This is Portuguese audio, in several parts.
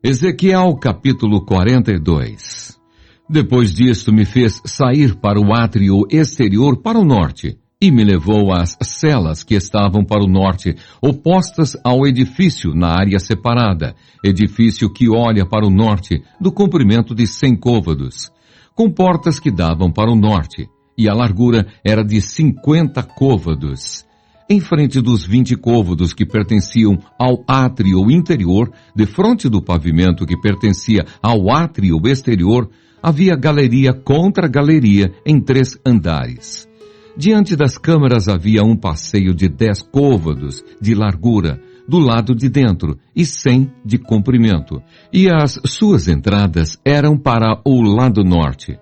Ezequiel capítulo 42. Depois disto me fez sair para o átrio exterior para o norte, e me levou às celas que estavam para o norte, opostas ao edifício na área separada, edifício que olha para o norte, do comprimento de 100 côvados, com portas que davam para o norte, e a largura era de 50 côvados. Em frente dos 20 côvados que pertenciam ao átrio interior, defronte do pavimento que pertencia ao átrio exterior, havia galeria contra galeria em 3 andares. Diante das câmaras havia um passeio de 10 côvados de largura, do lado de dentro, e 100 de comprimento, e as suas entradas eram para o lado norte.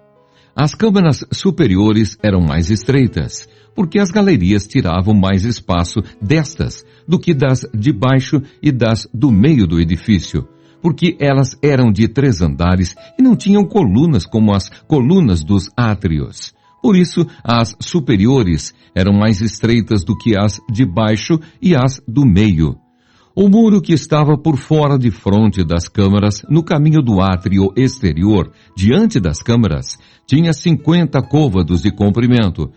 As câmaras superiores eram mais estreitas, porque as galerias tiravam mais espaço destas do que das de baixo e das do meio do edifício, porque elas eram de 3 andares e não tinham colunas como as colunas dos átrios. Por isso, as superiores eram mais estreitas do que as de baixo e as do meio. O muro que estava por fora de fronte das câmaras, no caminho do átrio exterior, diante das câmaras, tinha 50 côvados de comprimento,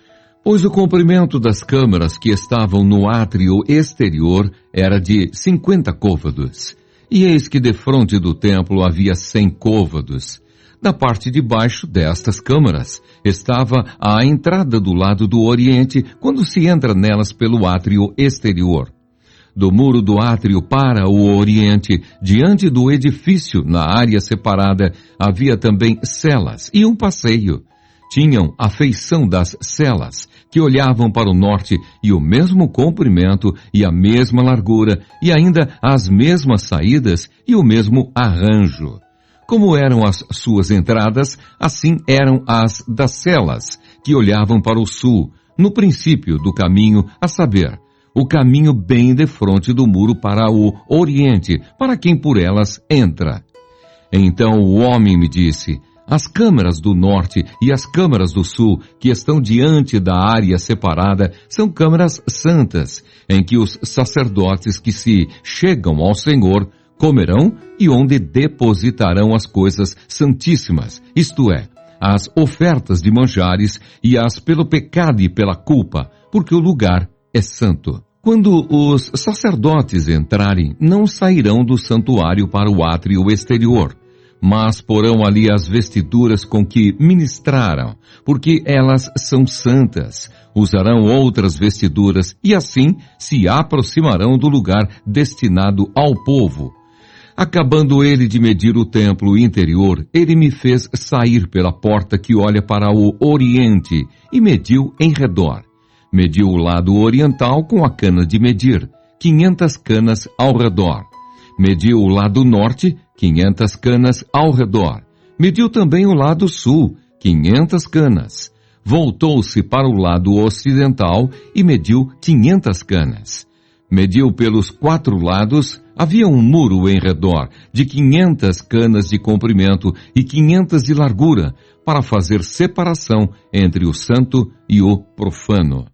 pois o comprimento das câmaras que estavam no átrio exterior era de 50 côvados. E eis que defronte do templo havia 100 côvados. Da parte de baixo destas câmaras estava a entrada do lado do oriente, quando se entra nelas pelo átrio exterior. Do muro do átrio para o oriente, diante do edifício, na área separada, havia também celas e um passeio. Tinham a feição das celas, que olhavam para o norte, e o mesmo comprimento, e a mesma largura, e ainda as mesmas saídas, e o mesmo arranjo. Como eram as suas entradas, assim eram as das celas, que olhavam para o sul, no princípio do caminho, a saber, o caminho bem defronte do muro para o oriente, para quem por elas entra. Então o homem me disse: as câmaras do norte e as câmaras do sul, que estão diante da área separada, são câmaras santas, em que os sacerdotes que se chegam ao Senhor comerão e onde depositarão as coisas santíssimas, isto é, as ofertas de manjares e as pelo pecado e pela culpa, porque o lugar é santo. Quando os sacerdotes entrarem, não sairão do santuário para o átrio exterior, mas porão ali as vestiduras com que ministraram, porque elas são santas. Usarão outras vestiduras e assim se aproximarão do lugar destinado ao povo. Acabando ele de medir o templo interior, ele me fez sair pela porta que olha para o oriente e mediu em redor. Mediu o lado oriental com a cana de medir, 500 canas ao redor. Mediu o lado norte, 500 canas ao redor. Mediu também o lado sul, 500 canas. Voltou-se para o lado ocidental e mediu 500 canas. Mediu pelos 4 lados, havia um muro em redor, de 500 canas de comprimento e 500 de largura, para fazer separação entre o santo e o profano.